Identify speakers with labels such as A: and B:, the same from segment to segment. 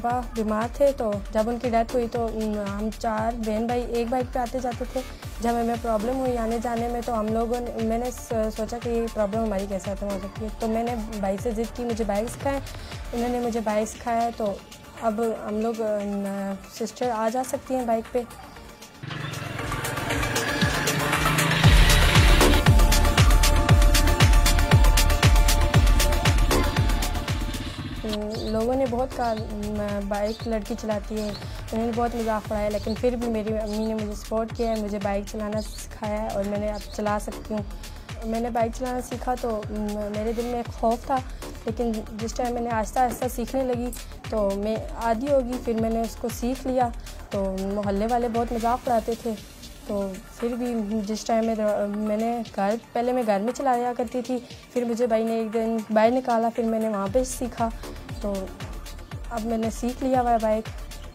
A: पापा बीमार थे, तो जब उनकी डेथ हुई तो हम 4 बहन भाई एक बाइक पे आते जाते थे। जब हमें प्रॉब्लम हुई आने जाने में तो मैंने सोचा कि ये प्रॉब्लम हमारी कैसे खत्म हो सकती है। तो मैंने भाई से ज़िद की मुझे बाइक सिखाएं। उन्होंने मुझे बाइक सिखाया, तो अब हम लोग सिस्टर आ जा सकती हैं बाइक पे। लोगों ने बहुत कहा बाइक लड़की चलाती है, उन्होंने बहुत मजाक उड़ाया, लेकिन फिर भी मेरी अम्मी ने मुझे सपोर्ट किया है, मुझे बाइक चलाना सिखाया है और मैंने अब चला सकती हूँ। मैंने बाइक चलाना सीखा तो मेरे दिल में एक खौफ था, लेकिन जिस टाइम मैंने आहिस्ता आहिस्ता सीखने लगी तो मैं आदी होगी, फिर मैंने उसको सीख लिया। तो मोहल्ले वाले बहुत मजाक उड़ाते थे, तो फिर भी जिस टाइम मैंने पहले मैं घर में चलाया करती थी, फिर मुझे भाई ने एक दिन बाहर निकाला, फिर मैंने वहाँ पे सीखा, तो अब मैंने सीख लिया हुआ बाइक।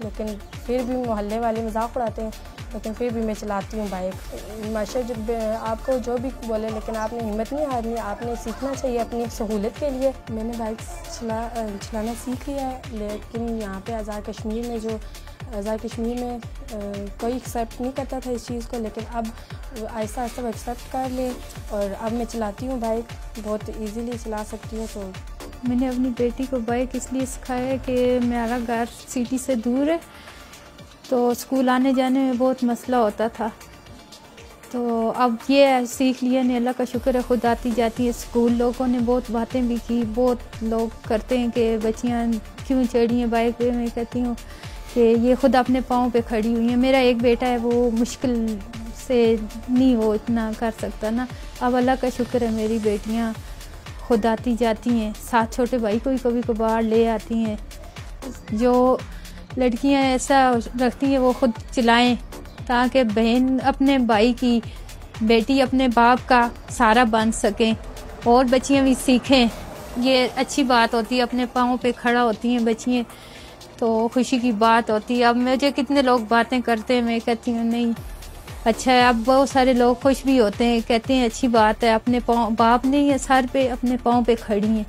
A: लेकिन फिर भी मोहल्ले वाले मजाक उड़ाते हैं, लेकिन फिर भी मैं चलाती हूँ बाइक। माशा जब आपको जो भी बोले, लेकिन आपने हिम्मत नहीं हारनी, आपने सीखना चाहिए अपनी सहूलत के लिए। मैंने बाइक चलाना सीख लिया है, लेकिन यहाँ पे आज़ाद कश्मीर में कोई एक्सेप्ट नहीं करता था इस चीज़ को, लेकिन अब आहिस्ता आहिस्ता वो एक्सेप्ट कर ले और अब मैं चलाती हूँ बाइक, बहुत इजीली चला सकती हूँ। तो
B: मैंने अपनी बेटी को बाइक इसलिए सिखाया है कि मेरा घर सिटी से दूर है, तो स्कूल आने जाने में बहुत मसला होता था। तो अब ये सीख लिया ने, अल्लाह का शुक्र है, खुद आती जाती है स्कूल। लोगों ने बहुत बातें भी की, बहुत लोग करते हैं कि बच्चियाँ क्यों चढ़ी हैं बाइक पे। मैं कहती हूँ कि ये खुद अपने पाँव पे खड़ी हुई है। मेरा एक बेटा है, वो मुश्किल से नहीं वो इतना कर सकता ना। अब अल्लाह का शुक्र है मेरी बेटियाँ खुद आती जाती हैं, साथ छोटे भाई को भी कभी कभार ले आती हैं। जो लड़कियां ऐसा रखती हैं वो खुद चलाएं, ताकि बहन अपने भाई की, बेटी अपने बाप का सहारा बन सकें और बच्चियां भी सीखें। ये अच्छी बात होती है, अपने पाँव पे खड़ा होती हैं बच्चियां, तो खुशी की बात होती है। अब मुझे कितने लोग बातें करते हैं, मैं कहती हूँ नहीं अच्छा है। अब बहुत सारे लोग खुश भी होते हैं, कहते हैं अच्छी बात है, अपने पाँव, बाप नहीं है सर पे, अपने पाँव पे खड़ी हैं।